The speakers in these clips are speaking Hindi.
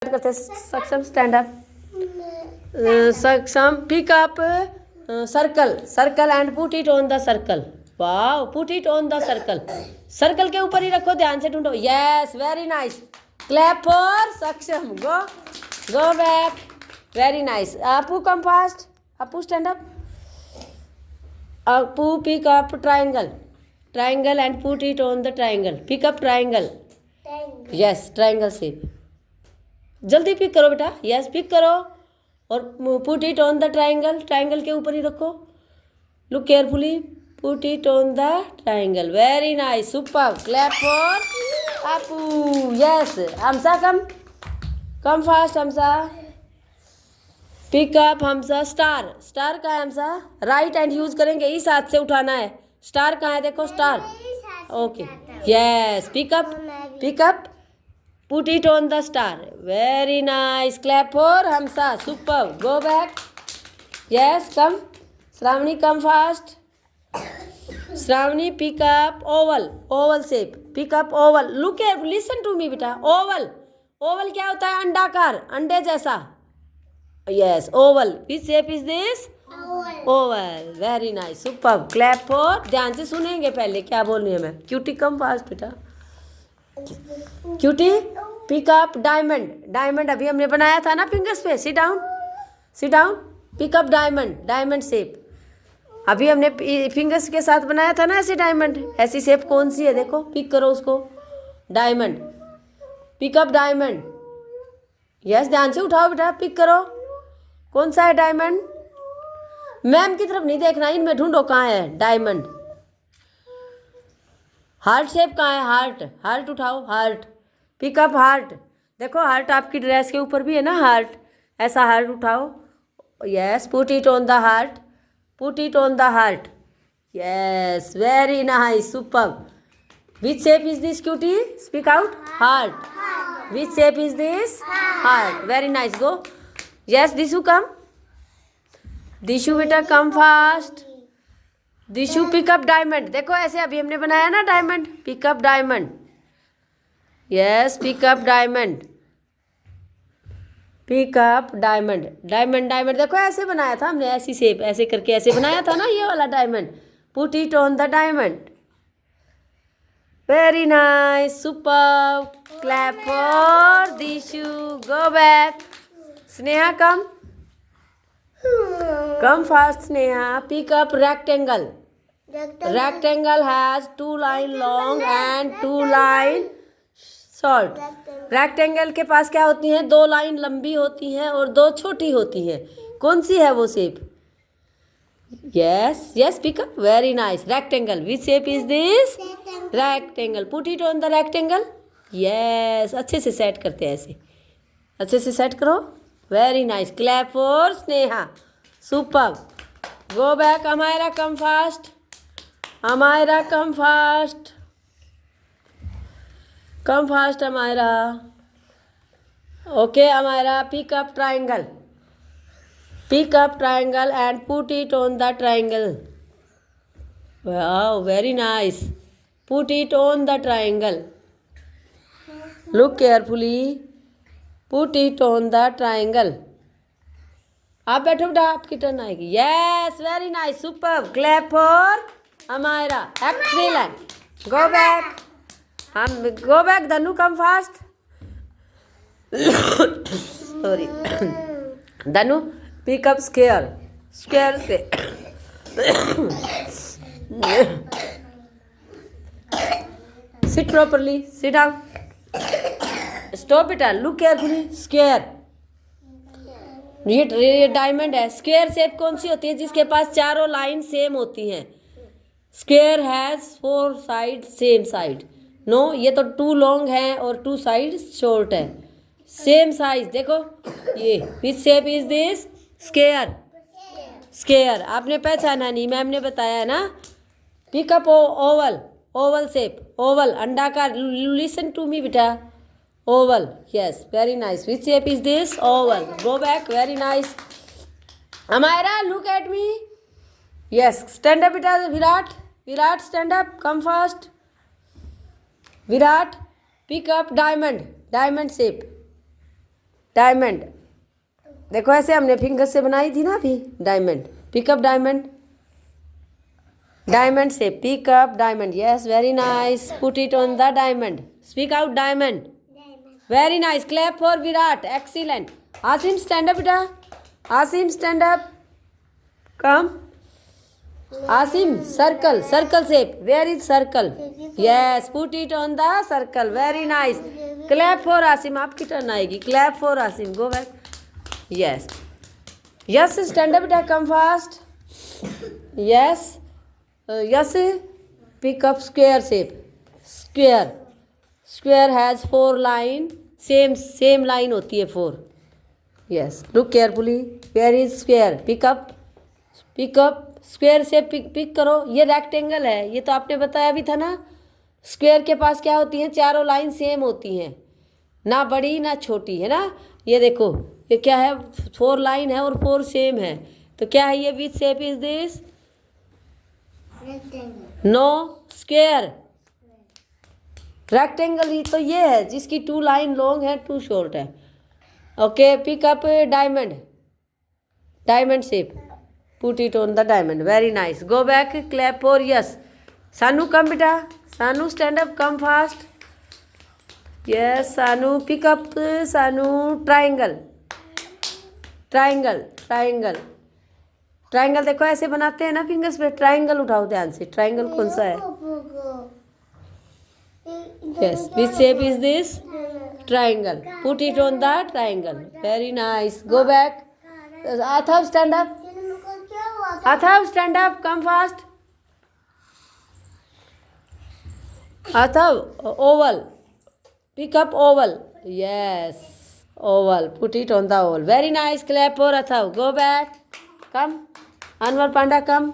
करते हैं। Saksham stand up. Saksham pick up circle circle and put it on the circle. Wow, put it on the circle. Circle के ऊपर ही रखो, ध्यान से ढूंढो। Yes, very nice. Clap for Saksham. Go go back. Very nice. Apu come fast. Apu stand up. Apu pick up triangle triangle and put it on the triangle. Pick up triangle. Yes, triangle shape. जल्दी पिक करो बेटा। यस, पिक करो और put it on the triangle. Triangle के ऊपर ही रखो। Look carefully. Put it on the triangle. Very nice, super. Clap for Apu. Yes, Hamsa come fast. Hamsa pick up. Hamsa star. Star कहाँ है हमसा? राइट हैंड यूज करेंगे, इस हाथ से उठाना है। स्टार कहाँ है? देखो star. Okay, yes, pick up put it on the star. Very nice. Clap for Hamsa. Super. Go back. Yes, come. Shravani come fast. Shravani pick up oval shape. Pick up oval. Look here, listen to me बेटा। ओवल क्या होता है? अंडाकार, अंडे जैसा। Yes, oval. Which shape is this? Oval. Very nice, super. Clap for. ध्यान से सुनेंगे पहले क्या बोल रही है मैं। क्यूटी कम फास्ट बेटा। क्यूटी पिक अप डायमंड अभी हमने बनाया था ना फिंगर्स पे। Sit down. Pick up diamond shape. अभी हमने फिंगर्स के साथ बनाया था ना ऐसे डायमंड। ऐसी शेप कौन सी है? देखो, पिक करो उसको। Diamond. Pick up diamond. Yes, ध्यान से उठाओ बेटा। पिक करो। कौन सा है डायमंड? मैम की तरफ नहीं देखना, इनमें ढूंढो कहाँ है डायमंड। हार्ट शेप कहाँ है? हार्ट उठाओ। हार्ट। Pick up heart. देखो, हार्ट आपकी ड्रेस के ऊपर भी है ना, हार्ट। ऐसा हार्ट उठाओ। Yes, put it on the heart. Yes, very nice, super. Which shape is this cutie? Speak out. Heart. Which shape is this? Heart. Very nice, go. Yes, Dishu come. Dishu बेटा come fast. Dishu pick up diamond. देखो, ऐसे अभी हमने बनाया ना diamond. Pick up diamond. Yes, pick up diamond. Pick up diamond. देखो, ऐसे बनाया था हमने, ऐसी शेप ऐसे करके ऐसे बनाया था ना, ये वाला diamond. Put it on the diamond. Very nice, super. Clap for Dishu. Go back. Sneha come fast Sneha. Pick up rectangle has 2 line long and 2 line short. Rectangle के पास क्या होती हैं? 2 लाइन लंबी होती हैं और 2 छोटी होती हैं। कौन सी है वो shape? Yes, pick up. Very nice. Rectangle. Which shape is this? Rectangle. Put it on the rectangle. Yes, अच्छे से सेट करते हैं ऐसे। अच्छे से सेट करो। Very nice. Clap for Sneha. Super. Go back. Amayra come fast. Amayra. Okay, Amayra pick up triangle and put it on the triangle. Wow, very nice. Put it on the triangle. Look carefully. Put it on the triangle. आप बैठो बेटा, आपकी टर्न आएगी। Yes, very nice, super. Clap for Amayra. Excellent. Go back. Go back. Dhanu come fast. Sorry. Dhanu pick up square से। Seat properly. Sit down. Stop बेटा। Look carefully. स्क्वायर। ये डायमंड है। स्क्वायर शेप कौन सी होती है? जिसके पास चारों लाइन सेम होती हैं। Square has 4 side same side. No, ये तो 2 लॉन्ग है और 2 साइड शॉर्ट है। Same size. देखो ये। Which shape is this? Square. आपने पहचाना नहीं, मैम ने बताया है ना। Pick up oval shape. Oval, अंडाकार। लिसन टू मी बेटा। Oval. Yes, very nice. Which shape is this? Oval. Go back. Very nice. Amayra, look at me. Yes, stand up बेटा। Virat stand up. Come fast. Virat pick up diamond shape. Diamond, देखो ऐसे हमने फिंगर से बनाई थी ना अभी डायमंड। पिकअप डायमंड, डायमंड से pick up diamond. Yes, very nice, put it on the diamond. Speak out diamond. Very nice, clap for Virat, excellent. Asim stand up बेटा, Asim stand up, come. Asim circle, circle shape, where is circle? Yes, put it on the circle, very nice. Clap for Asim, आपकी टर्न आएगी। Clap for Asim, go back. Yes, yes stand up बेटा, come fast. Yes, yes pick up square shape, square, square has 4 line, same line होती है 4। Yes, look carefully, where is square? Pick up, pick up square से पिक करो। ये रेक्टेंगल है, ये तो आपने बताया भी था ना। स्क्वेयर के पास क्या होती हैं? चारों लाइन सेम होती हैं, ना बड़ी ना छोटी, है ना। ये देखो, ये क्या है? 4 लाइन है और 4 सेम है, तो क्या है ये? Which shape is this? No, square. Rectangle ही तो ये है जिसकी 2 लाइन लॉन्ग है, 2 शॉर्ट है। Okay, pick up diamond, diamond shape, put it on the diamond, very nice. Go back, clap for yes. Sanu come बेटा, Sanu stand up, come fast. Yes Sanu, pick up Sanu, triangle, triangle, triangle, triangle देखो ऐसे बनाते हैं ना फिंगर्स पे। ट्राइंगल उठाओ ध्यान से, ट्राइंगल कौन सा है? Yes, which shape is this? Triangle, put it on the triangle, very nice. Go back, Atharv stand up, Atharv stand up, come fast. Atharv oval, pick up oval, yes oval, put it on the oval, very nice. Clap for Atharv, go back, come. Anwar Panda come.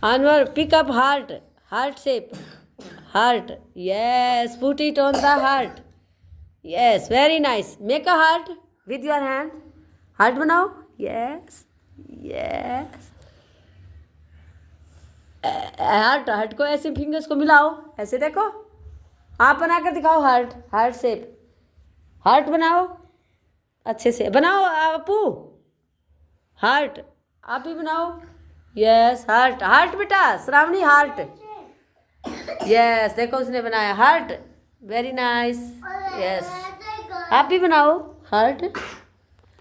Anwar pick up heart, heart shape, heart, yes, put it on the heart, yes, very nice. Make a heart with your hand, heart बनाओ, यस यस। हार्ट, हार्ट को ऐसे फिंगर्स को मिलाओ, ऐसे देखो, आप बना कर दिखाओ हार्ट, हार्ट शेप, हार्ट बनाओ, अच्छे से बनाओ अपू, हार्ट आप ही बनाओ। यस, हार्ट, हार्ट बेटा, श्रावणी हार्ट, यस देखो उसने बनाया हार्ट, वेरी नाइस। यस, आप भी बनाओ हार्ट,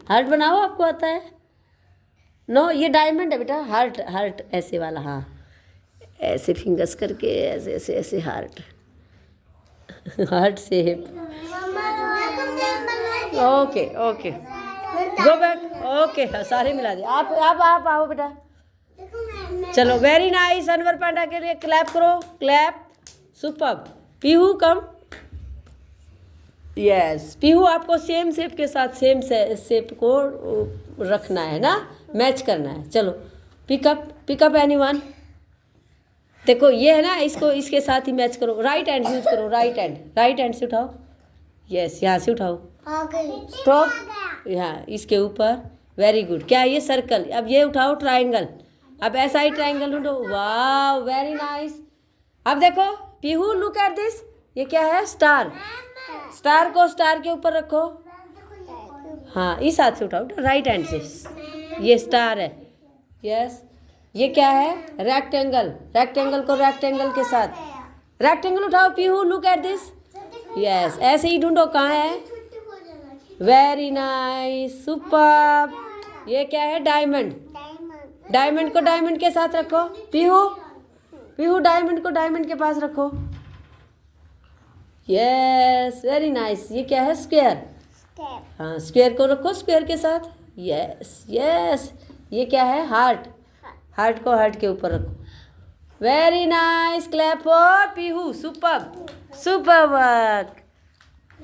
हार्ट बनाओ, आपको आता है? नो, ये डायमंड है बेटा, हार्ट, हार्ट ऐसे वाला, हाँ ऐसे फिंगर्स करके ऐसे ऐसे ऐसे heart, heart shape. Okay okay, go back, okay सारे मिला दिए। आप आओ बेटा, चलो वेरी नाइस। अनवर पांडा के लिए क्लैप करो, क्लैप, सुपर। पीहू कम, यस पीहू, आपको सेम शेप के साथ सेम शेप को रखना है ना, मैच करना है। चलो पिकअप, पिकअप एनीवन, देखो ये है ना, इसको इसके साथ ही मैच करो। राइट हैंड यूज करो, राइट हैंड, राइट हैंड से उठाओ, यस यहाँ से उठाओ, स्टॉप, यहाँ इसके ऊपर, वेरी गुड। क्या ये सर्कल? अब ये उठाओ ट्राइंगल, अब ऐसा ही ट्राइंगल उठो, वाह वेरी नाइस। अब देखो पीहू, लुक एट दिस, ये क्या है? स्टार, स्टार को स्टार के ऊपर रखो, हाँ इस हाथ से उठाओ, राइट हैंड से, ये स्टार है। यस, ये क्या है? रेक्टेंगल, रेक्टेंगल को रेक्टेंगल के साथ, रेक्टेंगल उठाओ Pihu, look at this, yes ऐसे ही ढूंढो कहाँ है, वेरी नाइस, सुपर। ये क्या है? डायमंड, डायमंड को डायमंड के साथ रखो पीहू, पीहू डायमंड को डायमंड के पास रखो, यस वेरी नाइस। ये क्या है? स्क्वायर, हाँ स्क्वायर को रखो स्क्वायर के साथ, यस यस। ये क्या है? हार्ट, हार्ट को हार्ट के ऊपर रखो, very nice. Clap for Pihu, super, super work.